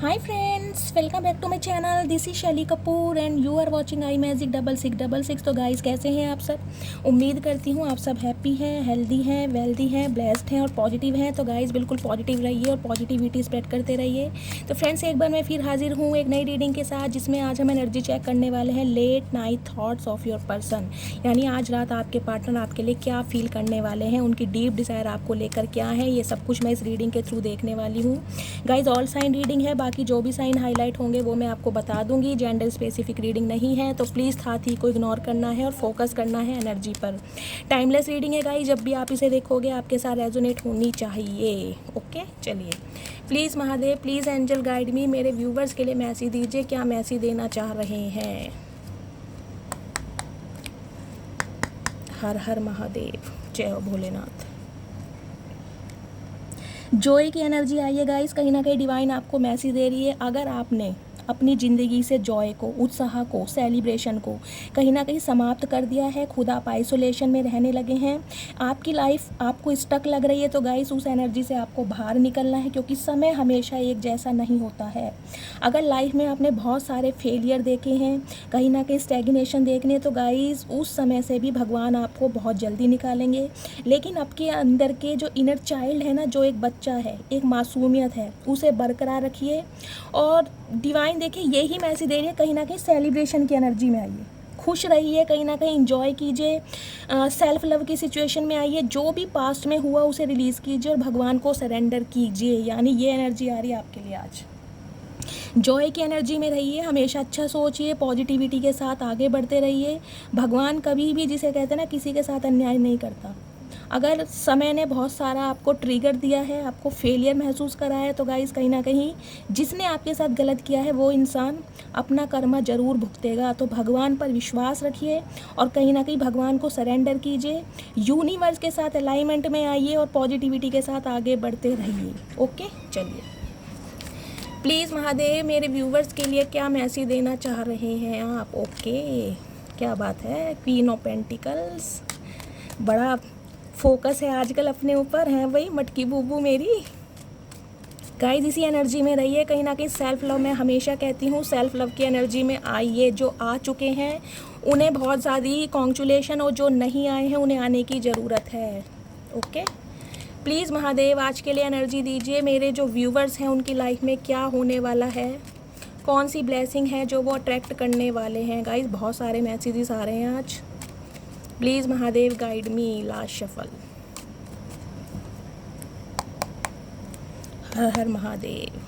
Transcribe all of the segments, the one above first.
Hi friends, welcome back to my channel. This is Shaili Kapoor and you are watching I magic 6666। तो guys कैसे हैं आप सब। उम्मीद करती हूँ आप सब हैप्पी हैं, हेल्दी हैं, वेल्दी हैं, ब्लेस्ड हैं और पॉजिटिव हैं। तो गाइस बिल्कुल पॉजिटिव रहिए और पॉजिटिविटी स्प्रेड करते रहिए। तो फ्रेंड्स एक बार मैं फिर हाजिर हूँ एक नई रीडिंग के साथ, जिसमें आज हम एनर्जी चेक करने वाले हैं late night thoughts of your person. यानी आज रात आपके पार्टनर आपके लिए क्या फील करने वाले हैं, उनकी डीप डिज़ायर आपको लेकर क्या है, ये सब कुछ मैं इस रीडिंग के थ्रू देखने वाली हूँ। गाइज ऑल साइन रीडिंग है, बाकी जो भी साइन हाईलाइट होंगे वो मैं आपको बता दूंगी। जेंडर स्पेसिफिक रीडिंग नहीं है, तो प्लीज़ हाथी को इग्नोर करना है और फोकस करना है एनर्जी पर। टाइमलेस रीडिंग है गाइज, जब भी आप इसे देखोगे आपके साथ रेजोनेट होनी चाहिए। ओके चलिए, please Mahadev, please angel guide me. मेरे व्यूवर्स के लिए मैसेज दीजिए, क्या मैसेज देना चाह रहे हैं। हर हर महादेव, जय हो भोलेनाथ। जॉय की एनर्जी आई है गाइस, कहीं ना कहीं डिवाइन आपको मैसेज दे रही है। अगर आपने अपनी ज़िंदगी से जॉय को, उत्साह को, सेलिब्रेशन को कहीं ना कहीं समाप्त कर दिया है, खुद आप आइसोलेशन में रहने लगे हैं, आपकी लाइफ आपको स्टक लग रही है, तो गाइस उस एनर्जी से आपको बाहर निकलना है, क्योंकि समय हमेशा एक जैसा नहीं होता है। अगर लाइफ में आपने बहुत सारे फेलियर देखे हैं, कहीं ना कहीं स्टैग्नेशन देखने हैं, तो गाइस उस समय से भी भगवान आपको बहुत जल्दी निकालेंगे। लेकिन आपके अंदर के जो इनर चाइल्ड है ना, जो एक बच्चा है, एक मासूमियत है, उसे बरकरार रखिए। और डिवाइन देखिए यही मैसेज दे रही है, कहीं ना कहीं सेलिब्रेशन की एनर्जी में आइए, खुश रहिए, कहीं ना कहीं इंजॉय कीजिए, सेल्फ लव की सिचुएशन में आइए, जो भी पास्ट में हुआ उसे रिलीज़ कीजिए और भगवान को सरेंडर कीजिए। यानी ये एनर्जी आ रही है आपके लिए आज। जॉय की एनर्जी में रहिए, हमेशा अच्छा सोचिए, पॉजिटिविटी के साथ आगे बढ़ते रहिए। भगवान कभी भी, जिसे कहते हैं ना, किसी के साथ अन्याय नहीं करता। अगर समय ने बहुत सारा आपको ट्रिगर दिया है, आपको फेलियर महसूस कराया है, तो गाइस कहीं ना कहीं जिसने आपके साथ गलत किया है वो इंसान अपना कर्मा ज़रूर भुगतेगा। तो भगवान पर विश्वास रखिए और कहीं ना कहीं भगवान को सरेंडर कीजिए, यूनिवर्स के साथ अलाइनमेंट में आइए और पॉजिटिविटी के साथ आगे बढ़ते रहिए। ओके चलिए, प्लीज़ महादेव मेरे व्यूवर्स के लिए क्या मैसेज देना चाह रहे हैं आप। ओके क्या बात है, क्वीन ऑफ पेंटिकल्स, बड़ा फोकस है आजकल अपने ऊपर, है भाई मटकी बूबू मेरी। गाइस इसी एनर्जी में रहिए, कहीं ना कहीं सेल्फ लव, मैं हमेशा कहती हूँ सेल्फ लव की एनर्जी में आइए। जो आ चुके हैं उन्हें बहुत ज़्यादा कॉन्ग्रेचुलेशन, और जो नहीं आए हैं उन्हें आने की ज़रूरत है। ओके प्लीज़ महादेव आज के लिए एनर्जी दीजिए, मेरे जो व्यूवर्स हैं उनकी लाइफ में क्या होने वाला है, कौन सी ब्लेसिंग है जो वो अट्रैक्ट करने वाले हैं। गाइस बहुत सारे मैसेजेस आ रहे हैं आज, please Mahadev guide me. Last shuffle. Her her Mahadev.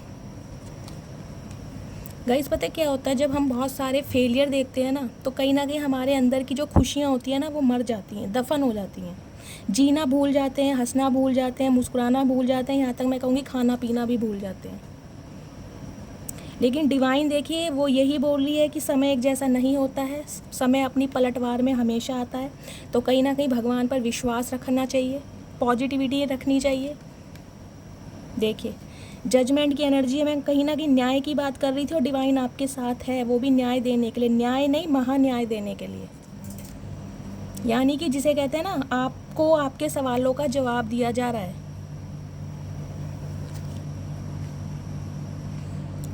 Guys पता है क्या होता है, जब हम बहुत सारे फेलियर देखते हैं ना, तो कहीं ना कहीं हमारे अंदर की जो खुशियाँ होती हैं ना, वो मर जाती हैं, दफन हो जाती हैं। जीना भूल जाते हैं, हंसना भूल जाते हैं, मुस्कुराना भूल जाते हैं, यहाँ तक मैं कहूँगी खाना पीना भी भूल जाते हैं। लेकिन डिवाइन देखिए वो यही बोल रही है कि समय एक जैसा नहीं होता है, समय अपनी पलटवार में हमेशा आता है। तो कहीं ना कहीं भगवान पर विश्वास रखना चाहिए, पॉजिटिविटी रखनी चाहिए। देखिए जजमेंट की एनर्जी है, मैं कहीं ना कहीं न्याय की बात कर रही थी और डिवाइन आपके साथ है, वो भी न्याय देने के लिए, न्याय नहीं महान्याय देने के लिए। यानी कि जिसे कहते हैं ना, आपको आपके सवालों का जवाब दिया जा रहा है।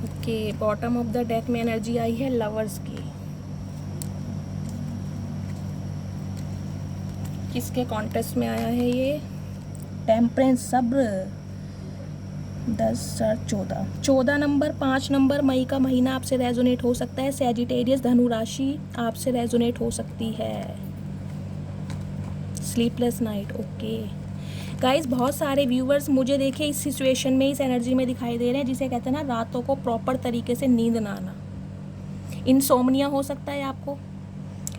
Okay bottom of the deck में एनर्जी आई है लवर्स की। किसके कॉन्टेस्ट में आया है ये, टेम्परेंस, सब्र। 10 14 14 नंबर, 5 नंबर, मई का महीना आपसे रेजोनेट हो सकता है। सैजिटेरियस धनु राशि आपसे रेजोनेट हो सकती है। Sleepless night. ओके गाइस बहुत सारे व्यूवर्स मुझे देखिए इस सिचुएशन में, इस एनर्जी में दिखाई दे रहे हैं, जिसे कहते हैं ना रातों को प्रॉपर तरीके से नींद ना आना। इंसोम्निया हो सकता है आपको,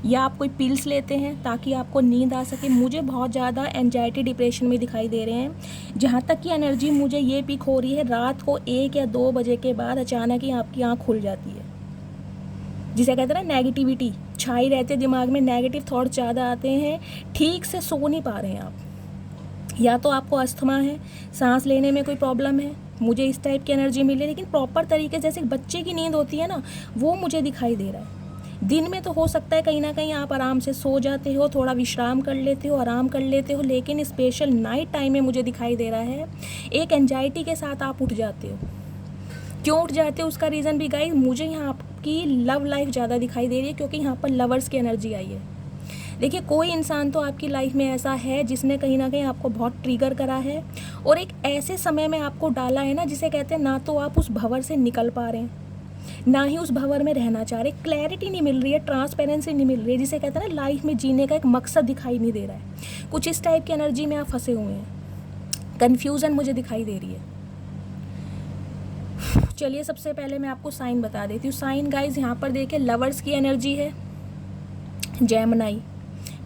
या आप कोई पिल्स लेते हैं ताकि आपको नींद आ सके। मुझे बहुत ज़्यादा एंजाइटी डिप्रेशन में दिखाई दे रहे हैं। जहाँ तक कि एनर्जी मुझे ये पिक हो रही है, रात को 1 या 2 बजे के बाद अचानक ही आपकी आँख खुल जाती है, जिसे कहते हैं ना नेगेटिविटी छाई रहती है दिमाग में, नेगेटिव थॉट ज़्यादा आते हैं, ठीक से सो नहीं पा रहे हैं आप। या तो आपको अस्थमा है, सांस लेने में कोई प्रॉब्लम है, मुझे इस टाइप की एनर्जी मिली है। लेकिन प्रॉपर तरीके जैसे बच्चे की नींद होती है ना, वो मुझे दिखाई दे रहा है। दिन में तो हो सकता है कहीं ना कहीं आप आराम से सो जाते हो, थोड़ा विश्राम कर लेते हो, आराम कर लेते हो, लेकिन स्पेशल नाइट टाइम में मुझे दिखाई दे रहा है एक एंजाइटी के साथ आप उठ जाते हो। क्यों उठ जाते हो उसका रीज़न भी गाइस, मुझे यहाँ आपकी लव लाइफ ज़्यादा दिखाई दे रही है, क्योंकि यहाँ पर लवर्स की एनर्जी आई है। देखिए कोई इंसान तो आपकी लाइफ में ऐसा है जिसने कहीं ना कहीं आपको बहुत ट्रिगर करा है और एक ऐसे समय में आपको डाला है ना, जिसे कहते हैं ना तो आप उस भंवर से निकल पा रहे हैं, ना ही उस भंवर में रहना चाह रहे, क्लैरिटी नहीं मिल रही है, ट्रांसपेरेंसी नहीं मिल रही है, जिसे कहते हैं ना लाइफ में जीने का एक मकसद दिखाई नहीं दे रहा है। कुछ इस टाइप की एनर्जी में आप फंसे हुए हैं, कन्फ्यूज़न मुझे दिखाई दे रही है। चलिए सबसे पहले मैं आपको साइन बता देती हूँ। साइन गाइज यहाँ पर देखिए लवर्स की एनर्जी है, जेमिनी,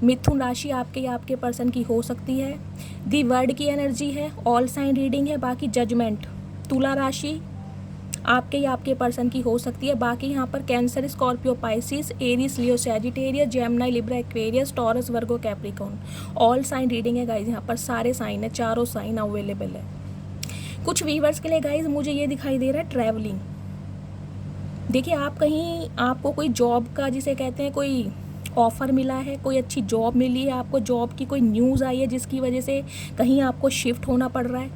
मिथुन राशि आपके या आपके पर्सन की हो सकती है। दी वर्ड की एनर्जी है, ऑल साइन रीडिंग है। बाकी जजमेंट, तुला राशि आपके या आपके पर्सन की हो सकती है। बाकी यहाँ पर Cancer, Scorpio, Pisces, Aries, Leo, Sagittarius, Gemini, Libra, Aquarius, Taurus, Virgo, Capricorn, all sign reading है गाइज। यहाँ पर सारे साइन है, चारों साइन अवेलेबल है। कुछ वीवर्स के लिए गाइज मुझे ये दिखाई दे रहा है ट्रैवलिंग। देखिए आप कहीं, आपको कोई जॉब का जिसे कहते हैं कोई ऑफ़र मिला है, कोई अच्छी जॉब मिली है, आपको जॉब की कोई न्यूज़ आई है जिसकी वजह से कहीं आपको शिफ्ट होना पड़ रहा है,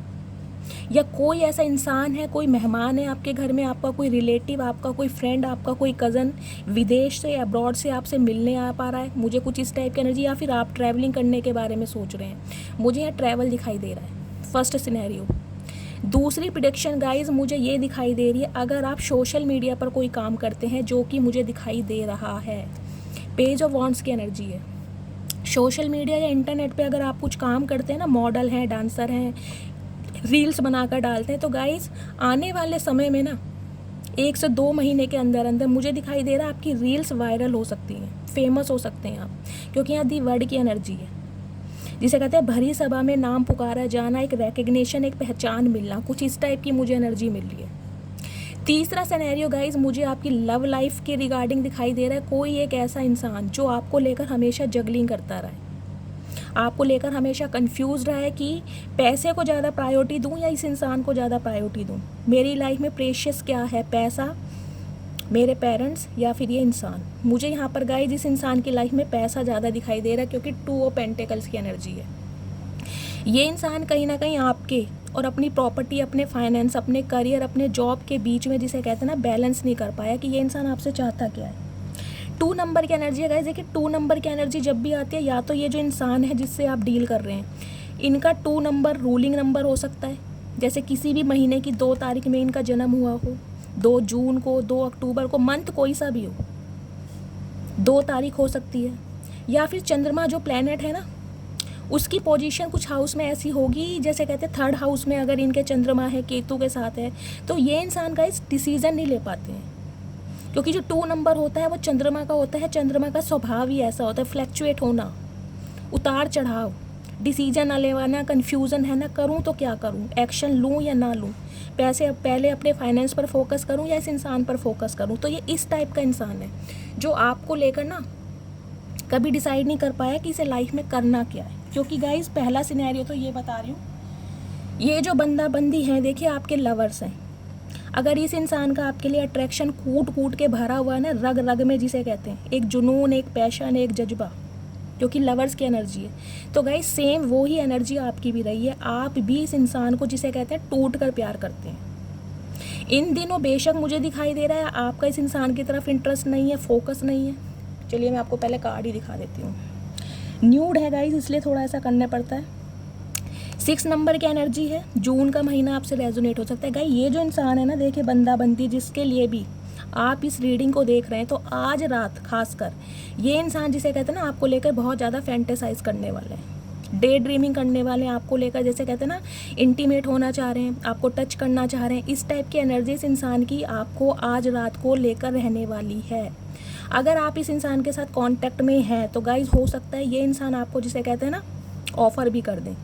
या कोई ऐसा इंसान है, कोई मेहमान है आपके घर में, आपका कोई रिलेटिव, आपका कोई फ्रेंड, आपका कोई कज़न विदेश से, अब्रॉड से आपसे मिलने आ पा रहा है। मुझे कुछ इस टाइप की एनर्जी, या फिर आप ट्रैवलिंग करने के बारे में सोच रहे हैं, मुझे यहाँ ट्रैवल दिखाई दे रहा है, फर्स्ट सिनेरियो। दूसरी प्रेडिक्शन गाइज मुझे ये दिखाई दे रही है, अगर आप सोशल मीडिया पर कोई काम करते हैं, जो कि मुझे दिखाई दे रहा है, पेज ऑफ वॉन्ड्स की एनर्जी है। सोशल मीडिया या इंटरनेट पे अगर आप कुछ काम करते हैं ना, मॉडल हैं, डांसर हैं, रील्स बनाकर डालते हैं, तो गाइज आने वाले समय में ना 1 से 2 महीने के अंदर अंदर मुझे दिखाई दे रहा है आपकी रील्स वायरल हो सकती हैं, फेमस हो सकते हैं आप, क्योंकि यहाँ दी वर्ड की एनर्जी है, जिसे कहते हैं भरी सभा में नाम पुकारा जाना, एक रिकग्निशन, एक पहचान मिलना, कुछ इस टाइप की मुझे एनर्जी मिल रही है। तीसरा सिनेरियो गाइज मुझे आपकी लव लाइफ के रिगार्डिंग दिखाई दे रहा है। कोई एक ऐसा इंसान जो आपको लेकर हमेशा जगलिंग करता रहा है, आपको लेकर हमेशा कंफ्यूज रहा है कि पैसे को ज़्यादा प्रायोरिटी दूं या इस इंसान को ज़्यादा प्रायोरिटी दूं, मेरी लाइफ में प्रेशियस क्या है, पैसा, मेरे पेरेंट्स, या फिर ये इंसान। मुझे यहाँ पर गाइज इस इंसान की लाइफ में पैसा ज़्यादा दिखाई दे रहा है, क्योंकि 2 ऑफ पेंटिकल्स की एनर्जी है। ये इंसान कहीं ना कहीं आपके और अपनी प्रॉपर्टी, अपने फाइनेंस, अपने करियर, अपने जॉब के बीच में जिसे कहते हैं ना बैलेंस नहीं कर पाया कि ये इंसान आपसे चाहता क्या है। 2 नंबर की एनर्जी है गाइस। देखिए 2 नंबर की एनर्जी जब भी आती है, या तो ये जो इंसान है जिससे आप डील कर रहे हैं, इनका 2 नंबर रूलिंग नंबर हो सकता है, जैसे किसी भी महीने की 2 तारीख में इनका जन्म हुआ हो, 2 जून को, 2 अक्टूबर को, मंथ कोई सा भी हो, 2 तारीख हो सकती है। या फिर चंद्रमा जो प्लैनेट है ना, उसकी पोजीशन कुछ हाउस में ऐसी होगी, जैसे कहते हैं 3rd हाउस में अगर इनके चंद्रमा है, केतु के साथ है, तो ये इंसान का इस डिसीज़न नहीं ले पाते हैं, क्योंकि जो 2 नंबर होता है वो चंद्रमा का होता है। चंद्रमा का स्वभाव ही ऐसा होता है, फ्लैक्चुएट होना, उतार चढ़ाव, डिसीजन ना लेवाना, कन्फ्यूज़न है ना, करूँ तो क्या करूँ, एक्शन लूँ या ना लूँ, पैसे पहले अपने फाइनेंस पर फोकस करूँ या इस इंसान पर फोकस करूँ। तो ये इस टाइप का इंसान है जो आपको लेकर ना कभी डिसाइड नहीं कर पाया कि इसे लाइफ में करना क्या है। क्योंकि गाइज पहला सिनेरियो तो ये बता रही हूँ, ये जो बंदा बंदी है, देखिए आपके लवर्स हैं, अगर इस इंसान का आपके लिए अट्रैक्शन कूट कूट के भरा हुआ है ना, रग रग में जिसे कहते हैं, एक जुनून, एक पैशन, एक जज्बा, क्योंकि लवर्स की एनर्जी है, तो गाइज सेम वो ही एनर्जी आपकी भी रही है। आप भी इस इंसान को जिसे कहते हैं टूट कर प्यार करते हैं। इन दिनों बेशक मुझे दिखाई दे रहा है आपका इस इंसान की तरफ इंटरेस्ट नहीं है, फोकस नहीं है। चलिए मैं आपको पहले कार्ड ही दिखा देती हूँ। न्यूड है गाइज, इसलिए थोड़ा ऐसा करना पड़ता है। 6 नंबर की एनर्जी है, जून का महीना आपसे रेजोनेट हो सकता है। गाइज ये जो इंसान है ना, देखिए बंदा बंदी जिसके लिए भी आप इस रीडिंग को देख रहे हैं, तो आज रात खासकर ये इंसान जिसे कहते हैं ना, आपको लेकर बहुत ज़्यादा फैंटेसाइज करने वाले हैं, डे ड्रीमिंग करने वाले हैं, आपको लेकर जैसे कहते हैं ना इंटीमेट होना चाह रहे हैं, आपको टच करना चाह रहे हैं। इस टाइप की एनर्जी इस इंसान की आपको आज रात को लेकर रहने वाली है। अगर आप इस इंसान के साथ कांटेक्ट में हैं तो गाइज हो सकता है ये इंसान आपको जिसे कहते हैं ना ऑफ़र भी कर दें।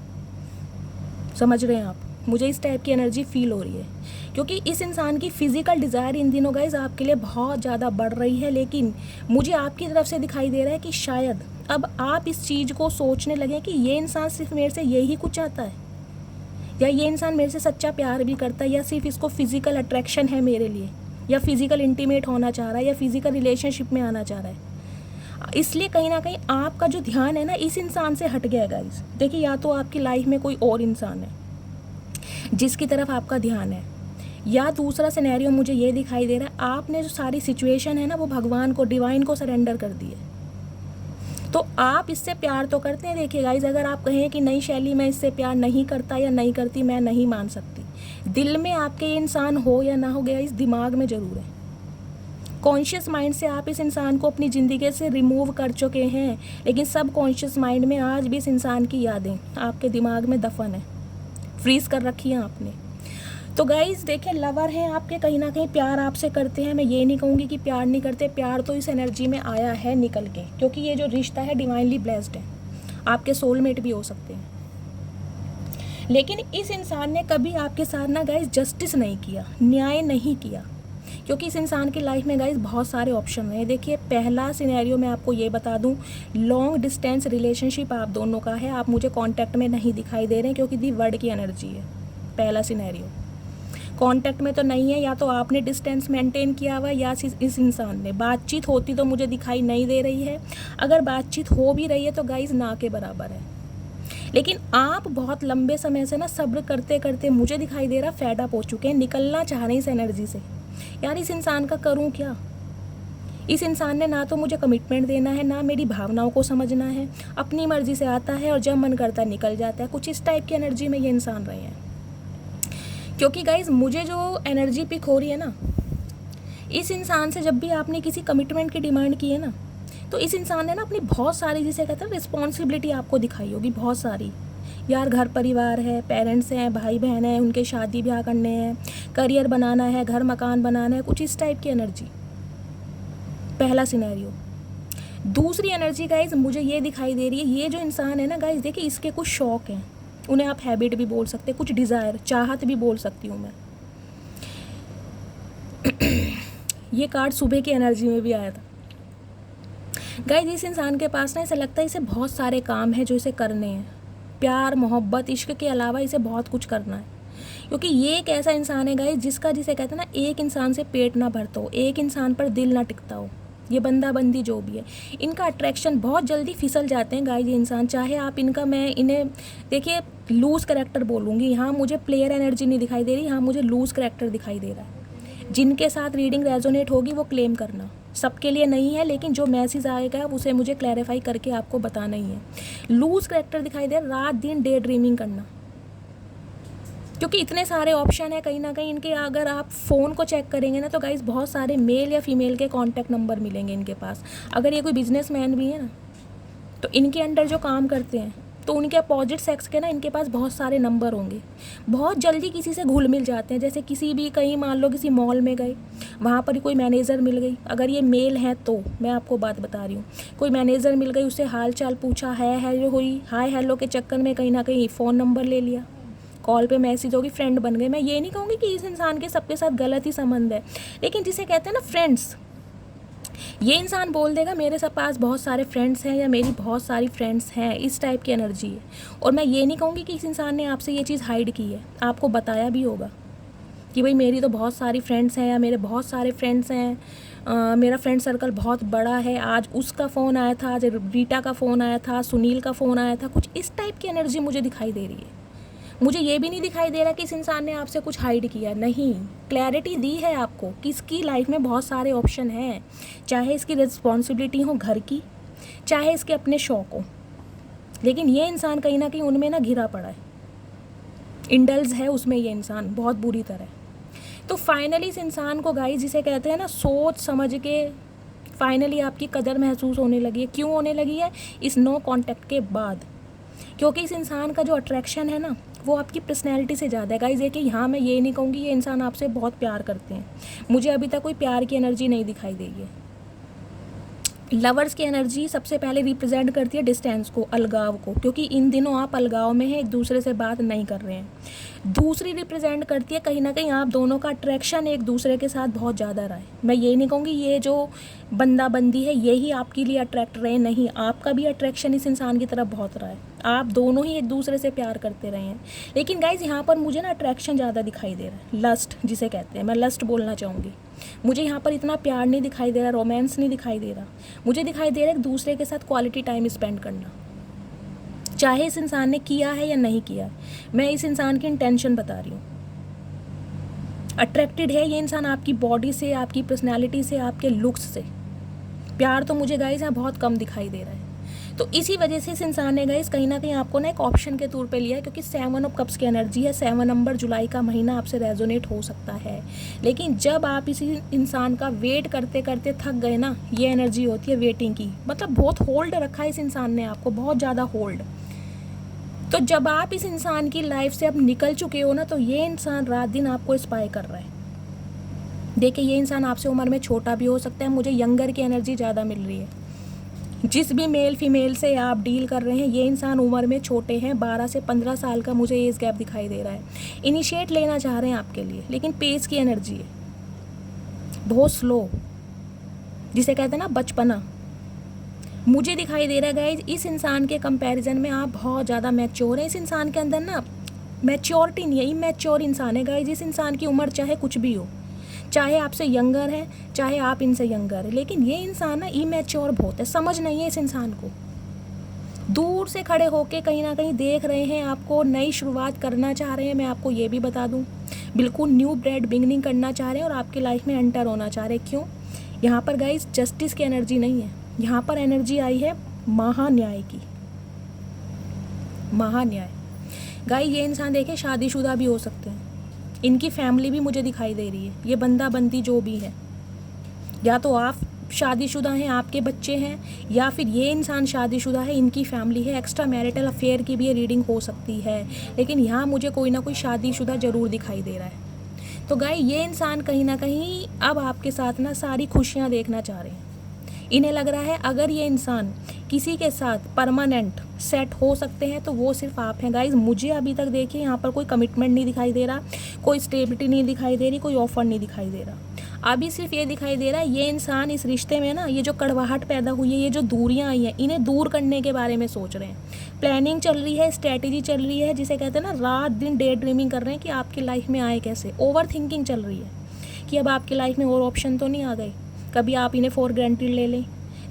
समझ रहे हैं आप? मुझे इस टाइप की एनर्जी फील हो रही है, क्योंकि इस इंसान की फ़िज़िकल डिज़ायर इन दिनों गाइज आपके लिए बहुत ज़्यादा बढ़ रही है। लेकिन मुझे आपकी तरफ से दिखाई दे रहा है कि शायद अब आप इस चीज़ को सोचने लगें कि ये इंसान सिर्फ मेरे से यही कुछ चाहता है, या ये इंसान मेरे से सच्चा प्यार भी करता है, या सिर्फ इसको फ़िज़िकल अट्रैक्शन है मेरे लिए, या फिज़िकल इंटीमेट होना चाह रहा है, या फिज़िकल रिलेशनशिप में आना चाह रहा है। इसलिए कहीं ना कहीं आपका जो ध्यान है ना इस इंसान से हट गया गाइस। देखिए या तो आपकी लाइफ में कोई और इंसान है जिसकी तरफ आपका ध्यान है, या दूसरा सिनेरियो मुझे ये दिखाई दे रहा है, आपने जो सारी सिचुएशन है ना वो भगवान को, डिवाइन को सरेंडर कर दी है। तो आप इससे प्यार तो करते हैं। देखिए गाइज, अगर आप कहें कि नहीं शैली मैं इससे प्यार नहीं करता या नहीं करती, मैं नहीं मान सकती। दिल में आपके ये इंसान हो या ना हो गया, इस दिमाग में ज़रूर है। कॉन्शियस माइंड से आप इस इंसान को अपनी ज़िंदगी से रिमूव कर चुके हैं, लेकिन सब कॉन्शियस माइंड में आज भी इस इंसान की यादें आपके दिमाग में दफन है, फ्रीज कर रखी हैं आपने। तो गाइज़ देखिए, लवर हैं आपके, कहीं ना कहीं प्यार आपसे करते हैं। मैं ये नहीं कहूँगी कि प्यार नहीं करते, प्यार तो इस एनर्जी में आया है निकल के, क्योंकि ये जो रिश्ता है डिवाइनली ब्लेस्ड है, आपके सोलमेट भी हो सकते हैं। लेकिन इस इंसान ने कभी आपके साथ ना गाइज़ जस्टिस नहीं किया, न्याय नहीं किया, क्योंकि इस इंसान की लाइफ में गाइज़ बहुत सारे ऑप्शन हैं। देखिए, पहला सिनेरियो मैं आपको ये बता दूं, लॉन्ग डिस्टेंस रिलेशनशिप आप दोनों का है। आप मुझे कांटेक्ट में नहीं दिखाई दे रहे हैं, क्योंकि दी वर्ड की एनर्जी है। पहला सिनेरियो कांटेक्ट में तो नहीं है, या तो आपने डिस्टेंस मेंटेन किया हुआ या इस इंसान ने। बातचीत होती तो मुझे दिखाई नहीं दे रही है, अगर बातचीत हो भी रही है तो गाइज़ ना के बराबर है। लेकिन आप बहुत लंबे समय से ना सब्र करते करते मुझे दिखाई दे रहा फेड अप हो चुके हैं, निकलना चाह रहे हैं इस एनर्जी से। यार इस इंसान का करूं क्या? इस इंसान ने ना तो मुझे कमिटमेंट देना है, ना मेरी भावनाओं को समझना है, अपनी मर्जी से आता है और जब मन करता है निकल जाता है। कुछ इस टाइप की एनर्जी में ये इंसान रहे हैं। क्योंकि गाइज मुझे जो एनर्जी पिक हो रही है ना, इस इंसान से जब भी आपने किसी कमिटमेंट की डिमांड की है ना, तो इस इंसान ने ना अपनी बहुत सारी, जिसे कहते हैं रिस्पॉन्सिबिलिटी, आपको दिखाई होगी बहुत सारी। यार घर परिवार है, पेरेंट्स हैं, भाई बहन हैं, उनके शादी ब्याह करने हैं, करियर बनाना है, घर मकान बनाना है, कुछ इस टाइप की एनर्जी। पहला सिनेरियो। दूसरी एनर्जी गाइज मुझे ये दिखाई दे रही है, ये जो इंसान है ना गाइज, देखिए इसके कुछ शौक हैं, उन्हें आप हैबिट भी बोल सकते हैं, कुछ डिज़ायर, चाहत भी बोल सकती हूँ मैं। ये कार्ड सुबह की एनर्जी में भी आया था। गाइज इस इंसान के पास ना ऐसा लगता है इसे बहुत सारे काम हैं जो इसे करने हैं, प्यार मोहब्बत इश्क के अलावा इसे बहुत कुछ करना है। क्योंकि ये एक ऐसा इंसान है गाइज जिसका, जिसे कहते हैं ना, एक इंसान से पेट ना भरता हो, एक इंसान पर दिल ना टिकता हो। ये बंदा बंदी जो भी है, इनका अट्रैक्शन बहुत जल्दी फिसल जाते हैं गाइज ये इंसान। चाहे आप इनका, मैं इन्हें देखिए लूज़ करेक्टर बोलूँगी, यहाँ मुझे प्लेयर एनर्जी नहीं दिखाई दे रही, यहाँ मुझे लूज़ करेक्टर दिखाई दे रहा है। जिनके साथ रीडिंग रेजोनेट होगी वो क्लेम करना, सबके लिए नहीं है, लेकिन जो मैसेज आएगा उसे मुझे क्लैरिफाई करके आपको बताना ही है। लूज़ करेक्टर दिखाई दे, रात दिन डे ड्रीमिंग करना, क्योंकि इतने सारे ऑप्शन है कहीं ना कहीं इनके। अगर आप फ़ोन को चेक करेंगे ना तो गाइस बहुत सारे मेल या फीमेल के कॉन्टैक्ट नंबर मिलेंगे इनके पास। अगर ये कोई बिजनेसमैन भी है ना, तो इनके अंडर जो काम करते हैं, तो उनके अपोजिट सेक्स के ना इनके पास बहुत सारे नंबर होंगे। बहुत जल्दी किसी से घुल मिल जाते हैं, जैसे किसी भी, कहीं मान लो किसी मॉल में गए, वहाँ पर कोई मैनेजर मिल गई, अगर ये मेल हैं तो मैं आपको बात बता रही हूँ, कोई मैनेजर मिल गई, उससे हाल चाल पूछा, है हेलो हुई, हाय हेलो के चक्कर में कहीं ना कहीं फ़ोन नंबर ले लिया, कॉल पे मैसेज होगी, फ्रेंड बन गए। मैं ये नहीं कहूँगी कि इस इंसान के सबके साथ गलत ही संबंध है, लेकिन जिसे कहते हैं ना फ्रेंड्स, ये इंसान बोल देगा मेरे सब पास बहुत सारे फ्रेंड्स हैं या मेरी बहुत सारी फ्रेंड्स हैं, इस टाइप की एनर्जी है। और मैं ये नहीं कहूँगी कि इस इंसान ने आपसे ये चीज़ हाइड की है, आपको बताया भी होगा कि भाई मेरी तो बहुत सारी फ्रेंड्स हैं या मेरे बहुत सारे फ्रेंड्स हैं, मेरा फ्रेंड सर्कल बहुत बड़ा है, आज उसका फ़ोन आया था, आज रीटा का फ़ोन आया था, सुनील का फ़ोन आया था, कुछ इस टाइप की एनर्जी मुझे दिखाई दे रही है। मुझे ये भी नहीं दिखाई दे रहा कि इस इंसान ने आपसे कुछ हाइड किया, नहीं, क्लैरिटी दी है आपको कि इसकी लाइफ में बहुत सारे ऑप्शन हैं, चाहे इसकी रिस्पॉन्सिबिलिटी हो घर की, चाहे इसके अपने शौक हो, लेकिन ये इंसान कहीं ना कहीं उनमें ना घिरा पड़ा है, इंडल्ज है उसमें ये इंसान बहुत बुरी तरह। तो फाइनली इस इंसान को गाइस, जिसे कहते हैं ना, सोच समझ के फाइनली आपकी कदर महसूस होने लगी है। क्यों होने लगी है? इस नो कॉन्टैक्ट के बाद, क्योंकि इस इंसान का जो अट्रैक्शन है ना वो आपकी पर्सनैलिटी से ज़्यादा है। गाइस देखिए, यहाँ मैं ये नहीं कहूँगी ये इंसान आपसे बहुत प्यार करते हैं, मुझे अभी तक कोई प्यार की एनर्जी नहीं दिखाई दे रही है। लवर्स की एनर्जी सबसे पहले रिप्रेजेंट करती है डिस्टेंस को, अलगाव को, क्योंकि इन दिनों आप अलगाव में हैं, एक दूसरे से बात नहीं कर रहे हैं। दूसरी रिप्रेजेंट करती है कहीं ना कहीं आप दोनों का अट्रैक्शन एक दूसरे के साथ बहुत ज़्यादा रहा है। मैं ये नहीं कहूँगी ये जो बंदा बंदी है यही आपके लिए अट्रैक्ट रहे, नहीं, आपका भी अट्रैक्शन इस इंसान की तरफ बहुत रहा है, आप दोनों ही एक दूसरे से प्यार करते रहे हैं। लेकिन गाइज यहाँ पर मुझे ना अट्रैक्शन ज़्यादा दिखाई दे रहा है, लस्ट जिसे कहते हैं, मैं लस्ट बोलना चाहूँगी। मुझे यहाँ पर इतना प्यार नहीं दिखाई दे रहा, रोमांस नहीं दिखाई दे रहा, मुझे दिखाई दे रहा है एक दूसरे के साथ क्वालिटी टाइम स्पेंड करना, चाहे इस इंसान ने किया है या नहीं किया है। मैं इस इंसान की इंटेंशन बता रही हूँ। अट्रैक्टेड है ये इंसान आपकी बॉडी से, आपकी पर्सनैलिटी से, आपके लुक्स से। प्यार तो मुझे गाइस यहाँ बहुत कम दिखाई दे रहा है। तो इसी वजह से इस इंसान ने गाइस कहीं ना कहीं आपको ना एक ऑप्शन के तौर पे लिया है, क्योंकि 7 ऑफ कप्स की एनर्जी है। 7 नंबर जुलाई का महीना आपसे रेजोनेट हो सकता है, लेकिन जब आप इसी इंसान का वेट करते करते थक गए ना, ये एनर्जी होती है वेटिंग की। मतलब बहुत होल्ड रखा है इस इंसान ने आपको, बहुत ज़्यादा होल्ड। तो जब आप इस इंसान की लाइफ से अब निकल चुके हो ना, तो ये इंसान रात दिन आपको इंस्पायर कर रहा है। देखिए ये इंसान आपसे उम्र में छोटा भी हो सकता है, मुझे यंगर की एनर्जी ज़्यादा मिल रही है। जिस भी मेल फीमेल से आप डील कर रहे हैं, ये इंसान उम्र में छोटे हैं, 12 से 15 साल का मुझे एज गैप दिखाई दे रहा है। इनिशिएट लेना चाह रहे हैं आपके लिए, लेकिन पेस की एनर्जी है, बहुत स्लो, जिसे कहते हैं ना बचपना। मुझे दिखाई दे रहा है गाइज इस इंसान के कंपैरिजन में आप बहुत ज़्यादा मैच्योर हैं। इस इंसान के अंदर ना मैच्योरिटी नहीं है, इमैच्योर इंसान है गाइज। इस इंसान की उम्र चाहे कुछ भी हो, चाहे आपसे यंगर है, चाहे आप इनसे यंगर है, लेकिन ये इंसान ना इमैच्योर बहुत है। समझ नहीं है इस इंसान को। दूर से खड़े होके कहीं ना कहीं देख रहे हैं आपको, नई शुरुआत करना चाह रहे हैं। मैं आपको ये भी बता दूं, बिल्कुल न्यू ब्रेड बिगनिंग करना चाह रहे हैं और आपकी लाइफ में एंटर होना चाह रहे हैं। क्यों? यहाँ पर गाइज जस्टिस की एनर्जी नहीं है, यहाँ पर एनर्जी आई है महान्याय की। महान्याय गाइस, ये इंसान देखे शादीशुदा भी हो सकते हैं, इनकी फैमिली भी मुझे दिखाई दे रही है। ये बंदा बंदी जो भी है, या तो आप शादीशुदा हैं, आपके बच्चे हैं, या फिर ये इंसान शादीशुदा है, इनकी फैमिली है। एक्स्ट्रा मैरिटल अफेयर की भी ये रीडिंग हो सकती है, लेकिन यहाँ मुझे कोई ना कोई शादीशुदा ज़रूर दिखाई दे रहा है। तो गाइस ये इंसान कहीं ना कहीं अब आपके साथ ना सारी खुशियाँ देखना चाह रहे हैं। इन्हें लग रहा है अगर ये इंसान किसी के साथ परमानेंट सेट हो सकते हैं तो वो सिर्फ आप हैं। गाइज मुझे अभी तक देखिए यहाँ पर कोई कमिटमेंट नहीं दिखाई दे रहा, कोई स्टेबिलिटी नहीं दिखाई दे रही, कोई ऑफर नहीं दिखाई दे रहा। अभी सिर्फ ये दिखाई दे रहा है ये इंसान इस रिश्ते में ना, ये जो कड़वाहट पैदा हुई है, ये जो दूरियां आई हैं, इन्हें दूर करने के बारे में सोच रहे हैं। प्लानिंग चल रही है, स्ट्रैटेजी चल रही है, जिसे कहते हैं ना रात दिन डे ड्रीमिंग कर रहे हैं कि आपकी लाइफ में आए कैसे। ओवर थिंकिंग चल रही है कि अब आपकी लाइफ में और ऑप्शन तो नहीं आ गए, कभी आप इन्हें फॉर ग्रांटेड ले लें।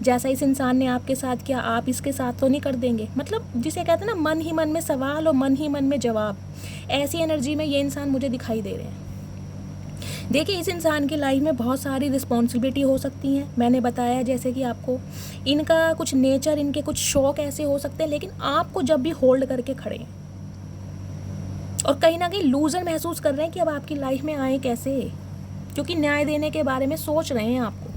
जैसा इस इंसान ने आपके साथ किया, आप इसके साथ तो नहीं कर देंगे। मतलब जिसे कहते हैं ना मन ही मन में सवाल और मन ही मन में जवाब, ऐसी एनर्जी में ये इंसान मुझे दिखाई दे रहे हैं। देखिए इस इंसान की लाइफ में बहुत सारी रिस्पॉन्सिबिलिटी हो सकती हैं। मैंने बताया जैसे कि आपको इनका कुछ नेचर, इनके कुछ शौक ऐसे हो सकते हैं, लेकिन आपको जब भी होल्ड करके खड़े हैं और कहीं ना कहीं लूजर महसूस कर रहे हैं कि अब आपकी लाइफ में आए कैसे, क्योंकि न्याय देने के बारे में सोच रहे हैं आपको।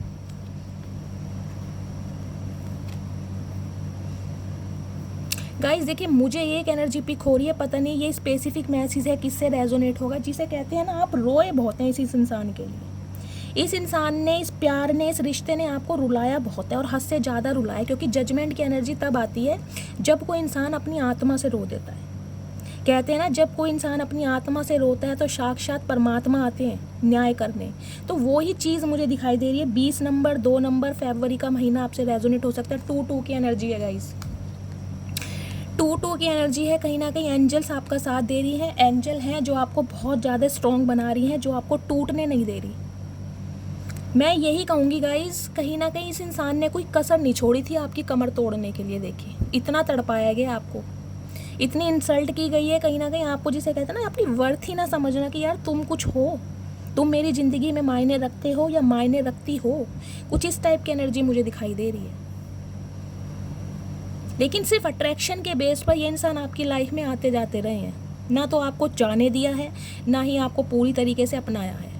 गाइस देखिए मुझे एक एनर्जी पिक हो रही है, पता नहीं ये स्पेसिफिक मैसेज है किससे रेजोनेट होगा, जिसे कहते हैं ना आप रोए बहुत हैं इस इंसान के लिए। इस इंसान ने, इस प्यार ने, इस रिश्ते ने आपको रुलाया बहुत है, और हद से ज़्यादा रुलाया, क्योंकि जजमेंट की एनर्जी तब आती है जब कोई इंसान अपनी आत्मा से रो देता है। कहते हैं ना जब कोई इंसान अपनी आत्मा से रोता है तो साक्षात परमात्मा आते हैं न्याय करने। तो वो ही चीज़ मुझे दिखाई दे रही है। 20 नंबर 2 नंबर फरवरी का महीना आपसे रेजोनेट हो सकता है। 2-2 की एनर्जी है गाइस, 2-2 की एनर्जी है। कहीं ना कहीं एंजल्स आपका साथ दे रही हैं, एंजल हैं जो आपको बहुत ज़्यादा स्ट्रॉन्ग बना रही हैं, जो आपको टूटने नहीं दे रही। मैं यही कहूँगी गाइस, कहीं ना कहीं इस इंसान ने कोई कसर नहीं छोड़ी थी आपकी कमर तोड़ने के लिए। देखिए इतना तड़पाया गया आपको, इतनी इंसल्ट की गई है, कहीं ना कहीं आपको जिसे कहते हैं ना अपनी वर्थ ही ना समझना कि यार तुम कुछ हो, तुम मेरी ज़िंदगी में मायने रखते हो या मायने रखती हो। कुछ इस टाइप की एनर्जी मुझे दिखाई दे रही है। लेकिन सिर्फ अट्रैक्शन के बेस पर ये इंसान आपकी लाइफ में आते जाते रहे हैं, ना तो आपको जाने दिया है, ना ही आपको पूरी तरीके से अपनाया है।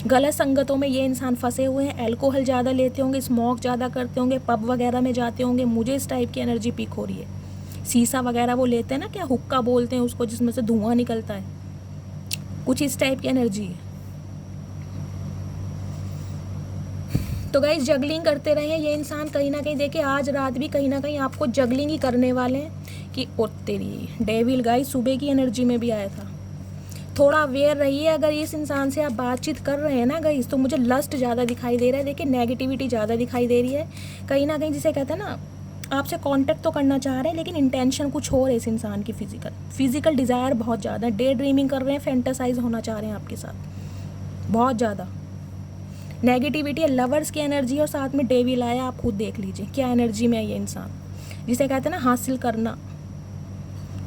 गलत संगतों में ये इंसान फंसे हुए हैं, अल्कोहल ज़्यादा लेते होंगे, स्मोक ज़्यादा करते होंगे, पब वगैरह में जाते होंगे। मुझे इस टाइप की एनर्जी पिक हो रही है। शीशा वगैरह वो लेते हैं ना, क्या हुक्का बोलते हैं उसको, जिसमें से धुआं निकलता है, कुछ इस टाइप की एनर्जी है। तो गाइस जगलिंग करते रहे ये इंसान कहीं ना कहीं। देखिए आज रात भी कहीं ना कहीं आपको जगलिंग ही करने वाले हैं कि ओ तेरी डेविल। गाइस सुबह की एनर्जी में भी आया था। थोड़ा अवेयर रहिए अगर इस इंसान से आप बातचीत कर रहे हैं ना गाइस, तो मुझे लस्ट ज़्यादा दिखाई दे रहा है। देखिए नेगेटिविटी ज़्यादा दिखाई दे रही है कहीं ना कहीं, जिसे कहते हैं ना आपसे कांटेक्ट तो करना चाह रहे हैं लेकिन इंटेंशन कुछ और है इस इंसान की। फिजिकल डिज़ायर बहुत ज़्यादा, डे ड्रीमिंग कर रहे हैं, फैंटासाइज होना चाह रहे हैं आपके साथ बहुत ज़्यादा। नेगेटिविटी है, लवर्स की एनर्जी और साथ में डेविल आया। आप खुद देख लीजिए क्या एनर्जी में है ये इंसान, जिसे कहते हैं ना हासिल करना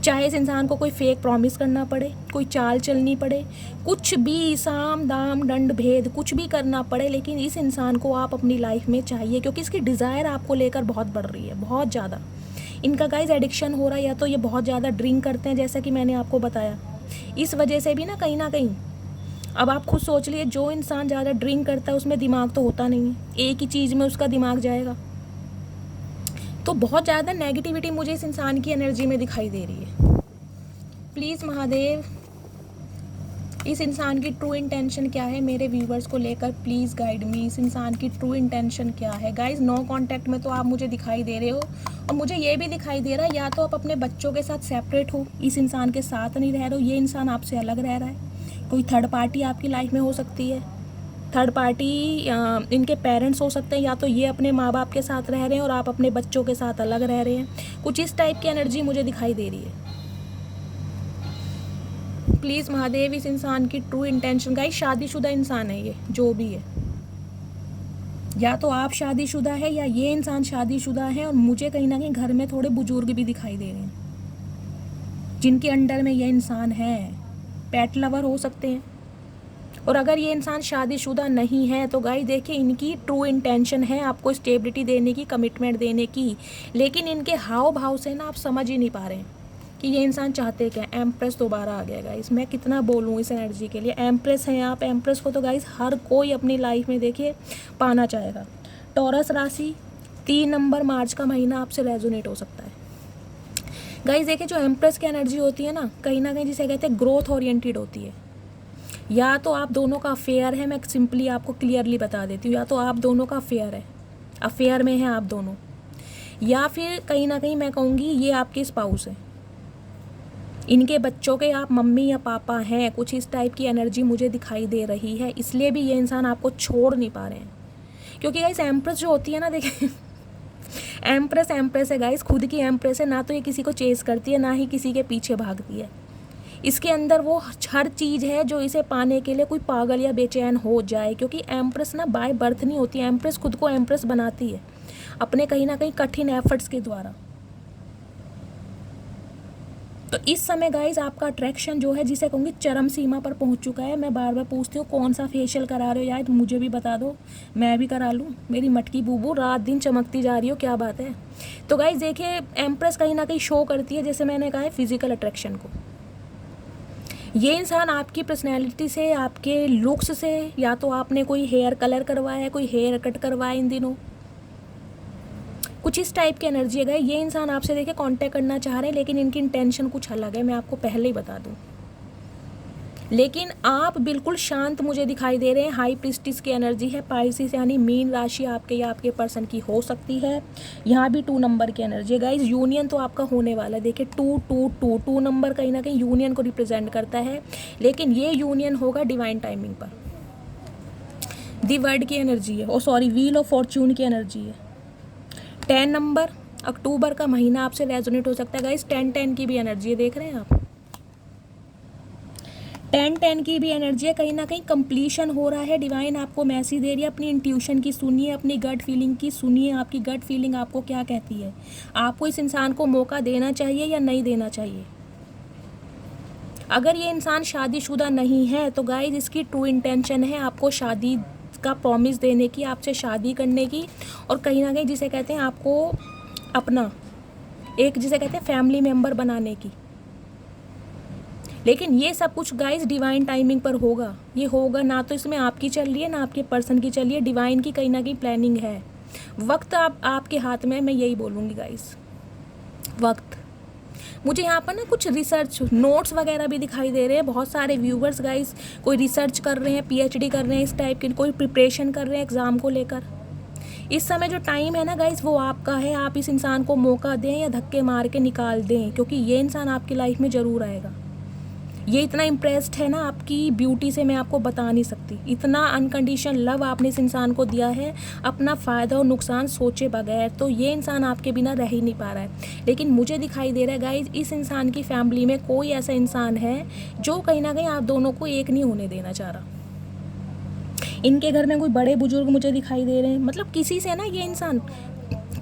चाहे इस इंसान को कोई फेक प्रॉमिस करना पड़े, कोई चाल चलनी पड़े, कुछ भी साम दाम दंड भेद कुछ भी करना पड़े, लेकिन इस इंसान को आप अपनी लाइफ में चाहिए, क्योंकि इसकी डिज़ायर आपको लेकर बहुत बढ़ रही है, बहुत ज़्यादा। इनका गाइस एडिक्शन हो रहा है, या तो ये बहुत ज़्यादा ड्रिंक करते हैं, जैसा कि मैंने आपको बताया। इस वजह से भी ना कहीं अब आप खुद सोच लिए, जो इंसान ज़्यादा ड्रिंक करता है उसमें दिमाग तो होता नहीं है, एक ही चीज़ में उसका दिमाग जाएगा। तो बहुत ज़्यादा नेगेटिविटी मुझे इस इंसान की एनर्जी में दिखाई दे रही है। प्लीज़ महादेव, इस इंसान की ट्रू इंटेंशन क्या है मेरे व्यूवर्स को लेकर, प्लीज़ गाइड मी। इस इंसान की ट्रू इंटेंशन क्या है गाइज? नो कांटेक्ट में तो आप मुझे दिखाई दे रहे हो, और मुझे ये भी दिखाई दे रहा है या तो आप अपने बच्चों के साथ सेपरेट हो, इस इंसान के साथ नहीं रह रहे हो, ये इंसान आपसे अलग रह रहा है। कोई थर्ड पार्टी आपकी लाइफ में हो सकती है, थर्ड पार्टी इनके पेरेंट्स हो सकते हैं, या तो ये अपने माँ बाप के साथ रह रहे हैं और आप अपने बच्चों के साथ अलग रह रहे हैं। कुछ इस टाइप की एनर्जी मुझे दिखाई दे रही है। प्लीज़ महादेव, इस इंसान की ट्रू इंटेंशन। गाइस शादीशुदा इंसान है ये, जो भी है, या तो आप शादीशुदा है या ये इंसान शादीशुदा है, और मुझे कहीं ना कहीं घर में थोड़े बुजुर्ग भी दिखाई दे रहे हैं जिनके अंडर में ये इंसान है। पेट लवर हो सकते हैं। और अगर ये इंसान शादीशुदा नहीं है तो गाइस देखिए, इनकी ट्रू इंटेंशन है आपको स्टेबिलिटी देने की, कमिटमेंट देने की, लेकिन इनके हाव भाव से ना आप समझ ही नहीं पा रहे हैं कि ये इंसान चाहते क्या। एम्प्रेस दोबारा आ गया गाइस, मैं कितना बोलूँ इस एनर्जी के लिए। एम्प्रेस हैं आप, एम्प्रेस को तो गाइस हर कोई अपनी लाइफ में देखिए पाना चाहेगा। टॉरस राशि, 3 नंबर, मार्च का महीना आपसे रेजोनेट हो सकता है गाइस। देखिए जो एम्प्रेस की एनर्जी होती है ना कहीं जिसे कहते हैं ग्रोथ ओरिएंटेड होती है। या तो आप दोनों का अफेयर है, मैं सिंपली आपको क्लियरली बता देती हूँ, या तो आप दोनों का अफेयर है, अफेयर में है आप दोनों, या फिर कहीं ना कहीं मैं कहूँगी ये आपके स्पाउस है, इनके बच्चों के आप मम्मी या पापा हैं। कुछ इस टाइप की एनर्जी मुझे दिखाई दे रही है, इसलिए भी ये इंसान आपको छोड़ नहीं पा रहे हैं। क्योंकि गाइस एम्प्रेस जो होती है ना, देखिए एम्प्रेस है गाइस, खुद की एम्प्रेस है, ना तो ये किसी को चेस करती है, ना ही किसी के पीछे भागती है। इसके अंदर वो हर चीज़ है जो इसे पाने के लिए कोई पागल या बेचैन हो जाए, क्योंकि एम्प्रेस ना बाय बर्थ नहीं होती है, एम्प्रेस खुद को एम्प्रेस बनाती है अपने कहीं ना कहीं कठिन एफर्ट्स के द्वारा। तो इस समय गाइज आपका अट्रैक्शन जो है, जिसे कहूँगी चरम सीमा पर पहुँच चुका है। मैं बार बार पूछती हूँ कौन सा फेशियल करा रहे हो यार, मुझे भी बता दो, मैं भी करा लूँ। मेरी मटकी बूबू रात दिन चमकती जा रही हो, क्या बात है। तो गाइज देखिए एम्प्रेस कहीं ना कहीं शो करती है, जैसे मैंने कहा है, फिजिकल अट्रैक्शन को। ये इंसान आपकी पर्सनैलिटी से, आपके लुक्स से, या तो आपने कोई हेयर कलर करवाया है, कोई हेयर कट करवाया इन दिनों, कुछ इस टाइप की एनर्जी है। ये इंसान आपसे देखिए कांटेक्ट करना चाह रहे हैं, लेकिन इनकी इंटेंशन कुछ अलग है, मैं आपको पहले ही बता दूं। लेकिन आप बिल्कुल शांत मुझे दिखाई दे रहे हैं। हाई प्रीस्टिस की एनर्जी है, पाइसिस यानी मीन राशि आपके या आपके पर्सन की हो सकती है। यहाँ भी 2 नंबर की एनर्जी है गाइज, यूनियन तो आपका होने वाला है। देखिए 2 नंबर कहीं ना कहीं यूनियन को रिप्रेजेंट करता है, लेकिन ये यूनियन होगा डिवाइन टाइमिंग पर। दी वर्ड की एनर्जी है, सॉरी व्हील ऑफ फॉर्च्यून की एनर्जी है। 10 नंबर, अक्टूबर का महीना आपसे रेजोनेट हो सकता है गाइस। 10 की भी एनर्जी है, देख रहे हैं आप, 10 की भी एनर्जी है। कहीं ना कहीं कंप्लीशन हो रहा है। डिवाइन आपको मैसेज दे रही है, अपनी इंट्यूशन की सुनिए, अपनी गट फीलिंग की सुनिए। आपकी गट फीलिंग आपको क्या कहती है, आपको इस इंसान को मौका देना चाहिए या नहीं देना चाहिए। अगर ये इंसान शादीशुदा नहीं है तो गाइस इसकी ट्रू इंटेंशन है आपको शादी का प्रॉमिस देने की, आपसे शादी करने की, और कहीं ना कहीं जिसे कहते हैं आपको अपना एक, जिसे कहते हैं फैमिली मेंबर बनाने की। लेकिन ये सब कुछ गाइस डिवाइन टाइमिंग पर होगा। ये होगा ना तो इसमें आपकी चल रही है ना आपके पर्सन की चल रही है, डिवाइन की कहीं ना कहीं प्लानिंग है। वक्त आपके हाथ में, मैं यही बोलूँगी गाइस, वक्त। मुझे यहाँ पर ना कुछ रिसर्च नोट्स वगैरह भी दिखाई दे रहे हैं। बहुत सारे व्यूवर्स गाइस कोई रिसर्च कर रहे हैं, PhD कर रहे हैं इस टाइप की, कोई प्रिपरेशन कर रहे हैं एग्ज़ाम को लेकर। इस समय जो टाइम है ना गाइस वो आपका है। आप इस इंसान को मौका दें या धक्के मार के निकाल दें, क्योंकि ये इंसान आपकी लाइफ में ज़रूर आएगा। ये इतना इम्प्रेस्ड है ना आपकी ब्यूटी से, मैं आपको बता नहीं सकती। इतना अनकंडीशन लव आपने इस इंसान को दिया है, अपना फ़ायदा और नुकसान सोचे बगैर। तो ये इंसान आपके बिना रह ही नहीं पा रहा है। लेकिन मुझे दिखाई दे रहा है गाइज, इस इंसान की फैमिली में कोई ऐसा इंसान है जो कहीं ना कहीं आप दोनों को एक नहीं होने देना चाह रहा। इनके घर में कोई बड़े बुजुर्ग मुझे दिखाई दे रहे हैं, मतलब किसी से ना ये इंसान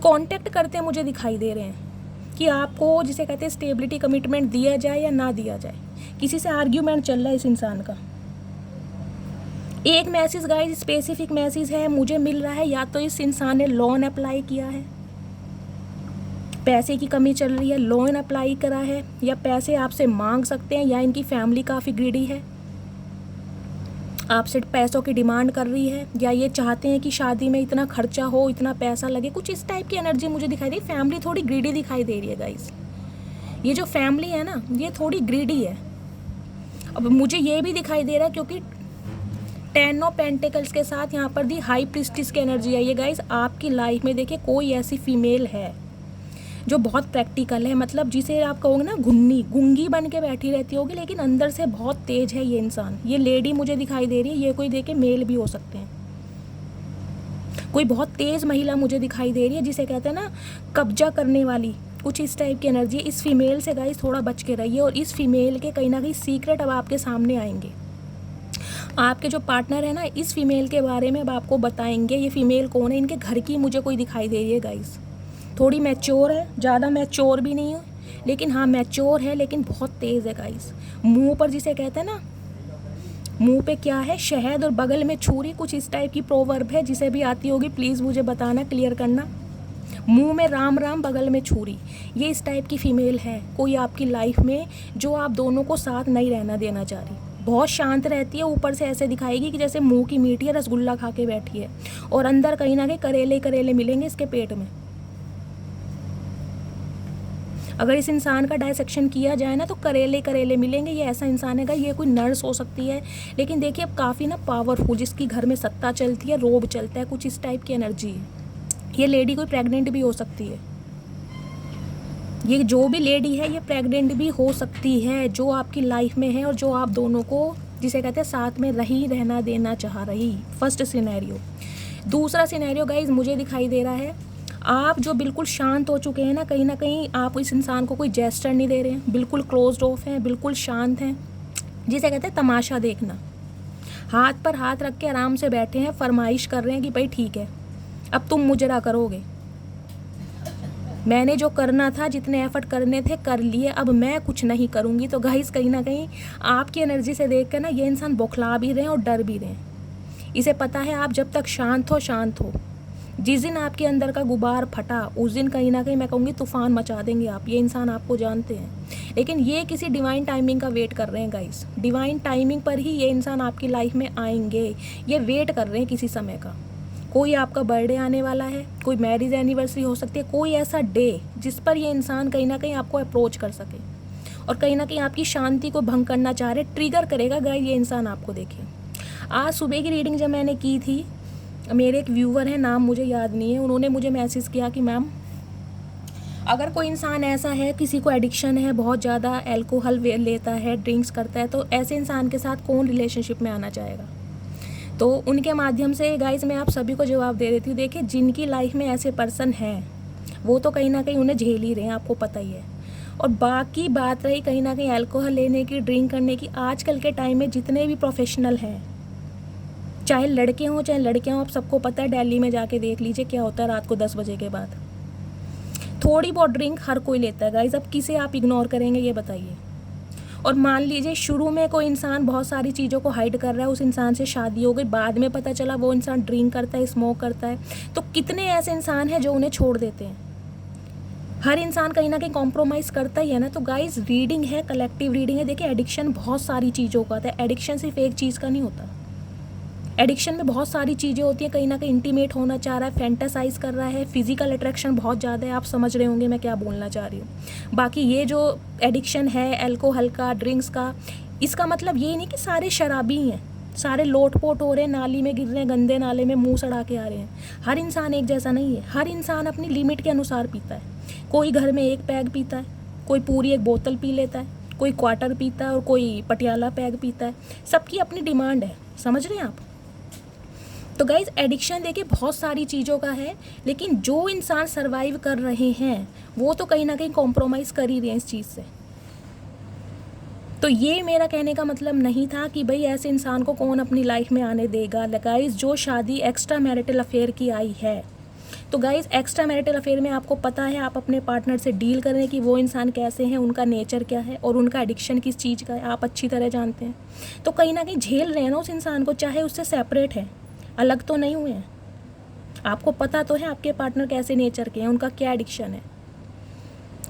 कांटेक्ट करते मुझे दिखाई दे रहे हैं। कि आपको जिसे कहते हैं स्टेबिलिटी कमिटमेंट दिया जाए या ना दिया जाए। किसी से आर्ग्यूमेंट चल रहा है इस इंसान का। एक मैसेज गाइस, स्पेसिफिक मैसेज है मुझे मिल रहा है, या तो इस इंसान ने लोन अप्लाई किया है, पैसे की कमी चल रही है, लोन अप्लाई करा है, या पैसे आपसे मांग सकते हैं, या इनकी फैमिली काफ़ी ग्रीडी है, आपसे पैसों की डिमांड कर रही है, या ये चाहते हैं कि शादी में इतना खर्चा हो, इतना पैसा लगे, कुछ इस टाइप की एनर्जी मुझे दिखाई दे रही। फैमिली थोड़ी ग्रीडी दिखाई दे रही है गाइस। ये जो फैमिली है ना, ये थोड़ी ग्रीडी है। अब मुझे ये भी दिखाई दे रहा है क्योंकि 10 ऑफ पेंटिकल्स के साथ यहाँ पर दी हाई प्रिस्टिस की एनर्जी आई है गाइस। आपकी लाइफ में देखिए कोई ऐसी फीमेल है जो बहुत प्रैक्टिकल है, मतलब जिसे आप कहोगे ना गूंगी बन के बैठी रहती होगी, लेकिन अंदर से बहुत तेज है ये इंसान। ये लेडी मुझे दिखाई दे रही है, ये कोई देखे मेल भी हो सकते हैं। कोई बहुत तेज महिला मुझे दिखाई दे रही है, जिसे कहते हैं ना कब्जा करने वाली, कुछ इस टाइप की एनर्जी है। इस फीमेल से गाइस थोड़ा बच के रहिए, और इस फीमेल के कहीं ना कहीं सीक्रेट अब आपके सामने आएंगे। आपके जो पार्टनर है ना, इस फीमेल के बारे में अब आपको बताएंगे। ये फीमेल कौन है, इनके घर की मुझे कोई दिखाई दे रही है गाइस। थोड़ी मैच्योर है, ज़्यादा मैच्योर भी नहीं है, लेकिन हाँ मैच्योर है, लेकिन बहुत तेज़ है गाइस। मुंह पर जिसे कहते हैं ना, मुंह पे क्या है, शहद और बगल में छुरी, कुछ इस टाइप की प्रोवर्ब है। जिसे भी आती होगी प्लीज़ मुझे बताना, क्लियर करना। मुंह में राम राम, बगल में छुरी, ये इस टाइप की फीमेल है कोई आपकी लाइफ में, जो आप दोनों को साथ नहीं रहना देना चाह रही। बहुत शांत रहती है, ऊपर से ऐसे दिखाएगी कि जैसे मुंह की मीठी है, रसगुल्ला खा के बैठी है, और अंदर कहीं ना कहीं करेले करेले मिलेंगे इसके पेट में। अगर इस इंसान का डायसेक्शन किया जाए ना तो करेले करेले मिलेंगे। ये ऐसा इंसान है, ये कोई नर्स हो सकती है, लेकिन देखिए अब काफ़ी ना पावरफुल, जिसकी घर में सत्ता चलती है, रोब चलता है, कुछ इस टाइप की एनर्जी है। ये लेडी कोई प्रेग्नेंट भी हो सकती है। ये जो भी लेडी है ये प्रेग्नेंट भी हो सकती है, जो आपकी लाइफ में है और जो आप दोनों को जिसे कहते हैं साथ में रहना देना चाह रही। First scenario. दूसरा सिनेरियो गाइज मुझे दिखाई दे रहा है, आप जो बिल्कुल शांत हो चुके हैं ना कहीं आप इस इंसान को कोई जेस्चर नहीं दे रहे हैं, बिल्कुल क्लोज्ड ऑफ हैं, बिल्कुल शांत हैं, जिसे कहते हैं तमाशा देखना। हाथ पर हाथ रख के आराम से बैठे हैं, फरमाइश कर रहे हैं कि भाई ठीक है अब तुम मुजरा करोगे, मैंने जो करना था, जितने एफर्ट करने थे कर लिए, अब मैं कुछ नहीं करूँगी। तो गाइस कहीं ना कहीं आपकी एनर्जी से देख कर ना ये इंसान बौखला भी रहे हैं और डर भी रहे हैं। इसे पता है आप जब तक शांत हो, जिस दिन आपके अंदर का गुबार फटा उस दिन कहीं ना कहीं मैं कहूँगी तूफान मचा देंगे आप। ये इंसान आपको जानते हैं, लेकिन ये किसी डिवाइन टाइमिंग का वेट कर रहे हैं गाइस। डिवाइन टाइमिंग पर ही ये इंसान आपकी लाइफ में आएंगे, ये वेट कर रहे हैं किसी समय का। कोई आपका बर्थडे आने वाला है, कोई मैरिज एनिवर्सरी हो सकती है, कोई ऐसा डे जिस पर ये इंसान कहीं ना कहीं आपको अप्रोच कर सके और कहीं ना कहीं आपकी शांति को भंग करना चाह रहे, ट्रिगर करेगा गाइस ये इंसान आपको। देखिए आज सुबह की रीडिंग जब मैंने की थी, मेरे एक व्यूवर हैं, नाम मुझे याद नहीं है, उन्होंने मुझे मैसेज किया कि मैम अगर कोई इंसान ऐसा है, किसी को एडिक्शन है, बहुत ज़्यादा अल्कोहल लेता है, ड्रिंक्स करता है, तो ऐसे इंसान के साथ कौन रिलेशनशिप में आना चाहेगा। तो उनके माध्यम से गाइस मैं आप सभी को जवाब दे देती हूँ। देखिए जिनकी लाइफ में ऐसे पर्सन हैं वो तो कहीं ना कहीं उन्हें झेल ही रहे हैं, आपको पता ही है। और बाकी बात रही कहीं ना कहीं अल्कोहल लेने की, ड्रिंक करने की, आजकल के टाइम में जितने भी प्रोफेशनल हैं, चाहे लड़के हों चाहे लड़कियां हों, आप सबको पता है दिल्ली में जाके देख लीजिए क्या होता है रात को 10 बजे के बाद। थोड़ी बहुत ड्रिंक हर कोई लेता है गाइस, अब किसे आप इग्नोर करेंगे ये बताइए। और मान लीजिए शुरू में कोई इंसान बहुत सारी चीज़ों को हाइड कर रहा है, उस इंसान से शादी हो गई, बाद में पता चला वो इंसान ड्रिंक करता है, स्मोक करता है, तो कितने ऐसे इंसान हैं जो उन्हें छोड़ देते हैं। हर इंसान कहीं ना कहीं कॉम्प्रोमाइज़ करता ही है ना। तो गाइस रीडिंग है, कलेक्टिव रीडिंग है। देखिए एडिक्शन बहुत सारी चीज़ों का होता है, एडिक्शन सिर्फ एक चीज़ का नहीं होता। एडिक्शन में बहुत सारी चीज़ें होती हैं, कहीं ना कहीं इंटीमेट होना चाह रहा है, फैंटासाइज कर रहा है, फिजिकल अट्रैक्शन बहुत ज़्यादा है, आप समझ रहे होंगे मैं क्या बोलना चाह रही हूँ। बाकी ये जो एडिक्शन है अल्कोहल का, ड्रिंक्स का, इसका मतलब ये नहीं कि सारे शराबी हैं, सारे लोटपोट हो रहे हैं, नाली में गिर रहे हैं, गंदे नाले में मुंह सड़ा के आ रहे हैं। हर इंसान एक जैसा नहीं है, हर इंसान अपनी लिमिट के अनुसार पीता है। कोई घर में एक पैग पीता है, कोई पूरी एक बोतल पी लेता है, कोई क्वार्टर पीता है और कोई पटियाला पैग पीता है। सबकी अपनी डिमांड है, समझ रहे हैं आप। तो गाइज एडिक्शन देखिए बहुत सारी चीज़ों का है, लेकिन जो इंसान सरवाइव कर रहे हैं वो तो कहीं ना कहीं कॉम्प्रोमाइज़ कर ही रहे हैं इस चीज़ से। तो ये मेरा कहने का मतलब नहीं था कि भाई ऐसे इंसान को कौन अपनी लाइफ में आने देगा। गाइज जो शादी एक्स्ट्रा मैरिटल अफेयर की आई है तो गाइज एक्स्ट्रा मैरिटल अफेयर में आपको पता है आप अपने पार्टनर से डील करें कि वो इंसान कैसे हैं, उनका नेचर क्या है और उनका एडिक्शन किस चीज़ का है, आप अच्छी तरह जानते हैं। तो कहीं ना कहीं झेल रहे हैं ना उस इंसान को, चाहे उससे सेपरेट है, अलग तो नहीं हुए हैं। आपको पता तो है आपके पार्टनर कैसे नेचर के हैं, उनका क्या एडिक्शन है।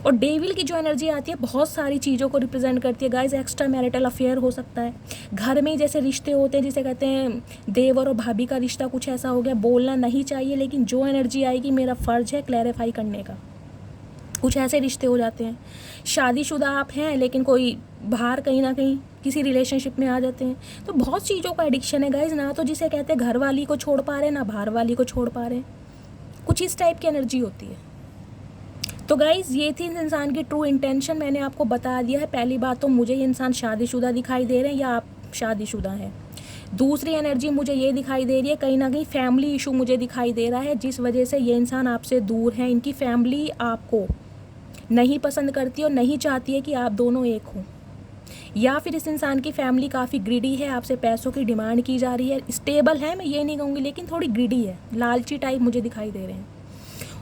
और डेविल की जो एनर्जी आती है बहुत सारी चीज़ों को रिप्रेजेंट करती है गाइज। एक्स्ट्रा मैरिटल अफेयर हो सकता है, घर में जैसे रिश्ते होते हैं जिसे कहते हैं देवर और भाभी का रिश्ता, कुछ ऐसा हो गया। बोलना नहीं चाहिए लेकिन जो एनर्जी आएगी मेरा फ़र्ज़ है क्लैरिफाई करने का, कुछ ऐसे रिश्ते हो जाते हैं। शादीशुदा आप हैं लेकिन कोई बाहर कहीं ना कहीं किसी रिलेशनशिप में आ जाते हैं। तो बहुत चीज़ों का एडिक्शन है गाइज, ना तो जिसे कहते हैं घर वाली को छोड़ पा रहे हैं, ना बाहर वाली को छोड़ पा रहे हैं, कुछ इस टाइप की एनर्जी होती है। तो गाइज़ ये थी इस इंसान की ट्रू इंटेंशन, मैंने आपको बता दिया है। पहली बात तो मुझे ये इंसान शादीशुदा दिखाई दे रहे हैं या आप शादीशुदा हैं। दूसरी एनर्जी मुझे ये दिखाई दे रही है कहीं ना कहीं फैमिली इशू मुझे दिखाई दे रहा है, जिस वजह से ये इंसान आपसे दूर है। इनकी फैमिली आपको नहीं पसंद करती और नहीं चाहती है कि आप दोनों एक हों। या फिर इस इंसान की फैमिली काफ़ी ग्रिडी है, आपसे पैसों की डिमांड की जा रही है। स्टेबल है मैं ये नहीं कहूँगी लेकिन थोड़ी ग्रिडी है, लालची टाइप मुझे दिखाई दे रहे हैं।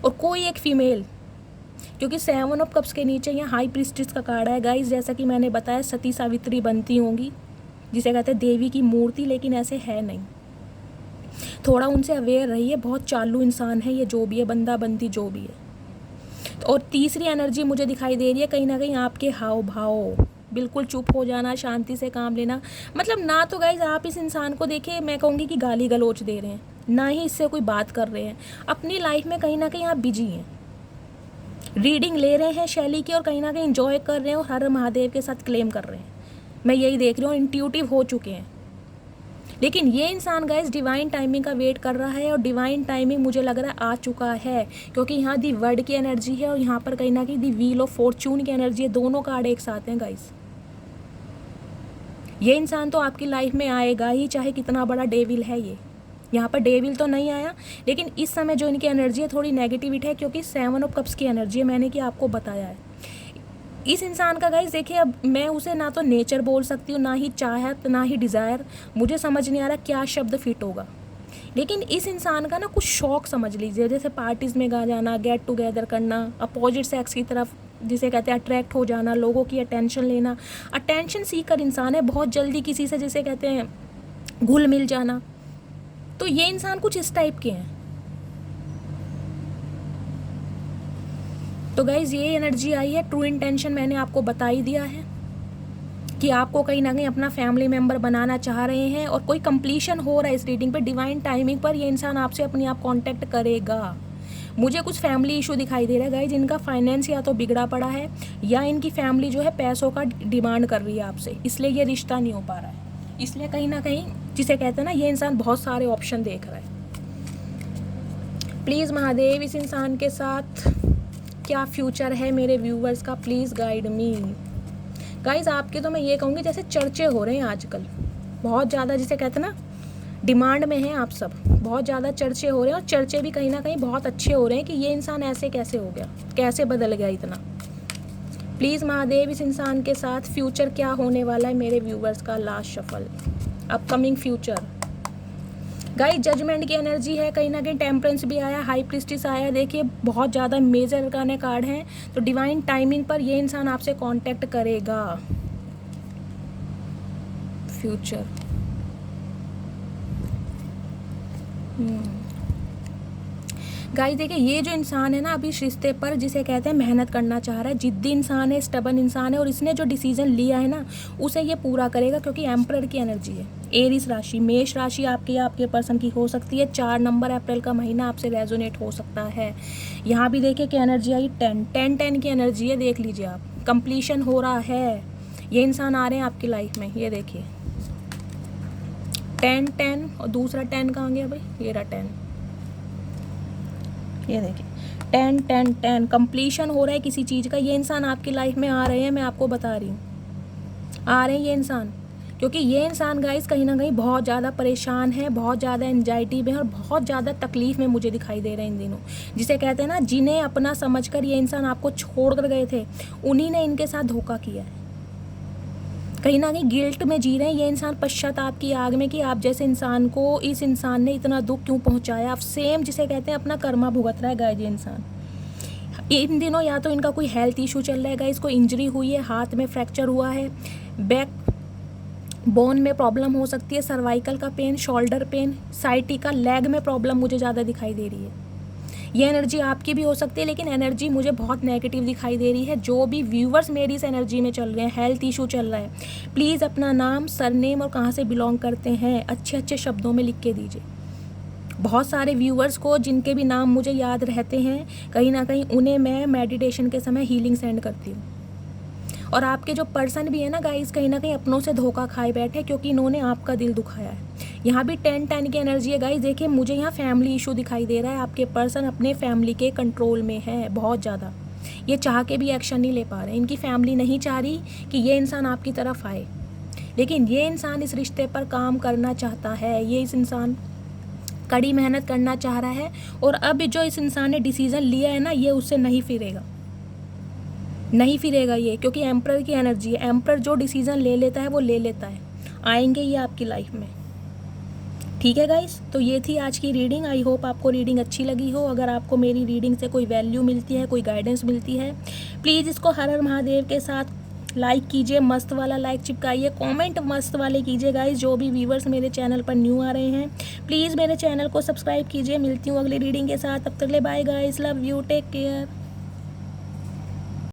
और कोई एक फीमेल, क्योंकि 7 ऑफ कप्स के नीचे यहाँ हाई प्रीस्टिस का कार्ड है गाइस, जैसा कि मैंने बताया सती सावित्री बनती होंगी, जिसे कहते हैं देवी की मूर्ति, लेकिन ऐसे है नहीं। थोड़ा उनसे अवेयर रहिए, बहुत चालू इंसान है ये, जो भी है बंदा बंदी जो भी है। और तीसरी एनर्जी मुझे दिखाई दे रही है कहीं ना कहीं आपके हाव भाव, बिल्कुल चुप हो जाना, शांति से काम लेना। मतलब ना तो गाइज आप इस इंसान को देखिए मैं कहूँगी कि गाली गलौच दे रहे हैं, ना ही इससे कोई बात कर रहे हैं। अपनी लाइफ में कहीं ना कहीं आप बिजी हैं, रीडिंग ले रहे हैं शैली की और कहीं ना कहीं इंजॉय कर रहे हैं और हर महादेव के साथ क्लेम कर रहे हैं। मैं यही देख रही हूँ, इंट्यूटिव हो चुके हैं। लेकिन ये इंसान गाइस डिवाइन टाइमिंग का वेट कर रहा है और डिवाइन टाइमिंग मुझे लग रहा है आ चुका है, क्योंकि यहाँ दी वर्ड की एनर्जी है और यहाँ पर कहीं ना कहीं दी व्हील ऑफ फॉर्चून की एनर्जी है। दोनों कार्ड एक साथ हैं गाइस। ये इंसान तो आपकी लाइफ में आएगा ही, चाहे कितना बड़ा डेविल है ये। यहाँ पर डेविल तो नहीं आया, लेकिन इस समय जो इनकी एनर्जी है थोड़ी नेगेटिविटी है, क्योंकि 7 ऑफ कप्स की एनर्जी है, मैंने कि आपको बताया है। इस इंसान का गाइस देखिए, अब मैं उसे ना तो नेचर बोल सकती हूँ, ना ही चाहत, ना ही डिज़ायर, मुझे समझ नहीं आ रहा क्या शब्द फिट होगा। लेकिन इस इंसान का ना कुछ शौक समझ लीजिए, जैसे पार्टीज़ में गा जाना, गेट टुगेदर करना, अपोजिट सेक्स की तरफ जिसे कहते हैं अट्रैक्ट हो जाना, लोगों की अटेंशन लेना। अटेंशन सीकर इंसान है, बहुत जल्दी किसी से जिसे कहते हैं घुल मिल जाना। तो ये इंसान कुछ इस टाइप के हैं। तो गाइज ये एनर्जी आई है, ट्रू इंटेंशन मैंने आपको बता ही दिया है कि आपको कहीं ना कहीं अपना फैमिली मेम्बर बनाना चाह रहे हैं और कोई कंप्लीशन हो रहा है इस रीडिंग पे। डिवाइन टाइमिंग पर ये इंसान आपसे अपने आप कांटेक्ट करेगा। मुझे कुछ फैमिली इशू दिखाई दे रहा है गाइज, इनका फाइनेंस या तो बिगड़ा पड़ा है या इनकी फैमिली जो है पैसों का डिमांड कर रही है आपसे, इसलिए ये रिश्ता नहीं हो पा रहा है। इसलिए कहीं ना कहीं जिसे कहते हैं ना, ये इंसान बहुत सारे ऑप्शन देख रहा है। प्लीज़ महादेव इस इंसान के साथ क्या फ्यूचर है मेरे व्यूवर्स का, प्लीज़ गाइड मी। गाइज आपके तो मैं ये कहूँगी जैसे चर्चे हो रहे हैं आजकल बहुत ज़्यादा, जिसे कहते हैं ना डिमांड में हैं आप सब, बहुत ज़्यादा चर्चे हो रहे हैं और चर्चे भी कहीं ना कहीं बहुत अच्छे हो रहे हैं कि ये इंसान ऐसे कैसे हो गया, कैसे बदल गया इतना। प्लीज़ महादेव इस इंसान के साथ फ्यूचर क्या होने वाला है मेरे व्यूवर्स का। Last shuffle, upcoming future. Guys judgement की एनर्जी है, कहीं ना कहीं टेम्परेंस भी आया, हाई प्रीस्टिस आया। देखिए बहुत ज़्यादा मेजर गाने कार्ड हैं। तो डिवाइन टाइमिंग पर ये इंसान आपसे कांटेक्ट करेगा। फ्यूचर गाइस देखिए, ये जो इंसान है ना अभी इस रिश्ते पर जिसे कहते हैं मेहनत करना चाह रहा है, जिद्दी इंसान है, स्टबन इंसान है और इसने जो डिसीजन लिया है ना उसे ये पूरा करेगा, क्योंकि एम्परर की एनर्जी है। एरीज राशि, मेष राशि आपकी या आपके पर्सन की हो सकती है। 4 नंबर अप्रैल का महीना आपसे रेजोनेट हो सकता है। यहाँ भी देखिए क्या एनर्जी आई, 10 की एनर्जी है, देख लीजिए आप। कंप्लीशन हो रहा है, ये इंसान आ रहे हैं आपकी लाइफ में। ये देखिए 10 और दूसरा 10 कहाँ गया भाई, ये रहा 10। ये देखिए 10 कंप्लीशन हो रहा है किसी चीज़ का। ये इंसान आपकी लाइफ में आ रहे हैं, मैं आपको बता रही हूँ आ रहे हैं ये इंसान, क्योंकि ये इंसान गाइस कहीं ना कहीं बहुत ज़्यादा परेशान है, बहुत ज़्यादा एंजाइटी में और बहुत ज़्यादा तकलीफ में मुझे दिखाई दे रहे हैं इन दिनों। जिसे कहते हैं ना, जिन्हें अपना समझकर ये इंसान आपको छोड़ कर गए थे, उन्हीं ने इनके साथ धोखा किया है। कहीं ना कहीं गिल्ट में जी रहे हैं ये इंसान, पश्चाताप की आग में, कि आप जैसे इंसान को इस इंसान ने इतना दुख क्यों पहुंचाया। आप सेम जिसे कहते हैं अपना कर्मा भुगत रहा है गाइस ये इंसान। इन दिनों या तो इनका कोई हेल्थ इशू चल रहा है गाइस, कोई इंजरी हुई है, हाथ में फ्रैक्चर हुआ है, बैक बोन में प्रॉब्लम हो सकती है, सर्वाइकल का pain, shoulder pain, sciatica, leg में प्रॉब्लम मुझे ज़्यादा दिखाई दे रही है। ये एनर्जी आपकी भी हो सकती है, लेकिन एनर्जी मुझे बहुत नेगेटिव दिखाई दे रही है। जो भी व्यूवर्स मेरी इस एनर्जी में चल रहे हैं, हेल्थ इशू चल रहा है, प्लीज़ अपना नाम, सरनेम और कहाँ से बिलोंग करते हैं अच्छे अच्छे शब्दों में लिख के दीजिए। बहुत सारे व्यूवर्स को जिनके भी नाम मुझे याद रहते हैं, कहीं ना कहीं उन्हें मैं मेडिटेशन के समय हीलिंग सेंड करती हूँ। और आपके जो पर्सन भी है ना गाइस, कहीं ना कहीं अपनों से धोखा खाए बैठे, क्योंकि इन्होंने आपका दिल दुखाया है। यहाँ भी 10-10 की एनर्जी है गाइस। देखिए मुझे यहाँ फैमिली इशू दिखाई दे रहा है, आपके पर्सन अपने फैमिली के कंट्रोल में है बहुत ज़्यादा। ये चाह के भी एक्शन नहीं ले पा रहे, इनकी फैमिली नहीं चाह रही कि ये इंसान आपकी तरफ आए, लेकिन ये इंसान इस रिश्ते पर काम करना चाहता है। ये इस इंसान कड़ी मेहनत करना चाह रहा है, और अब जो इस इंसान ने डिसीज़न लिया है ना, ये उससे नहीं फिरेगा, नहीं फिरेगा ये, क्योंकि एम्परर की एनर्जी है। एम्परर जो डिसीज़न ले लेता है वो ले लेता है, आएंगे ये आपकी लाइफ में। ठीक है गाइस, तो ये थी आज की रीडिंग। आई होप आपको रीडिंग अच्छी लगी हो। अगर आपको मेरी रीडिंग से कोई वैल्यू मिलती है, कोई गाइडेंस मिलती है, प्लीज़ इसको हर हर महादेव के साथ लाइक कीजिए, मस्त वाला लाइक चिपकाइए, कमेंट मस्त वाले कीजिए गाइस। जो भी व्यूवर्स मेरे चैनल पर न्यू आ रहे हैं, प्लीज़ मेरे चैनल को सब्सक्राइब कीजिए। मिलती हूँ अगली रीडिंग के साथ, तब तक ले bye guys, love you, take care.